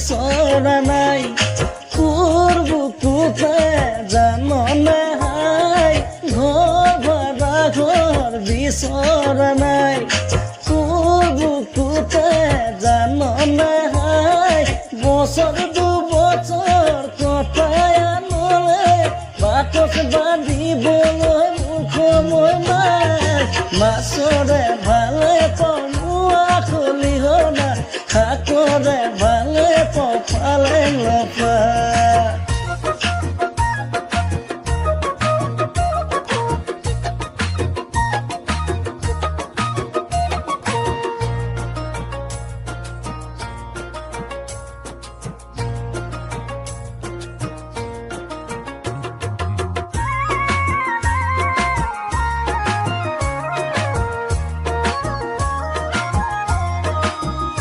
বিচৰা নাই তোৰ বুকুতে জানো নাই ঘৰ ভাড়া ঘৰ বিচৰা নাই তোৰ বুকুতে জানো নাই বছৰ দুবছৰ কটাই আনলে বাটত বান্ধিবলৈ মুখ মই মাছৰে ভালে পাওঁ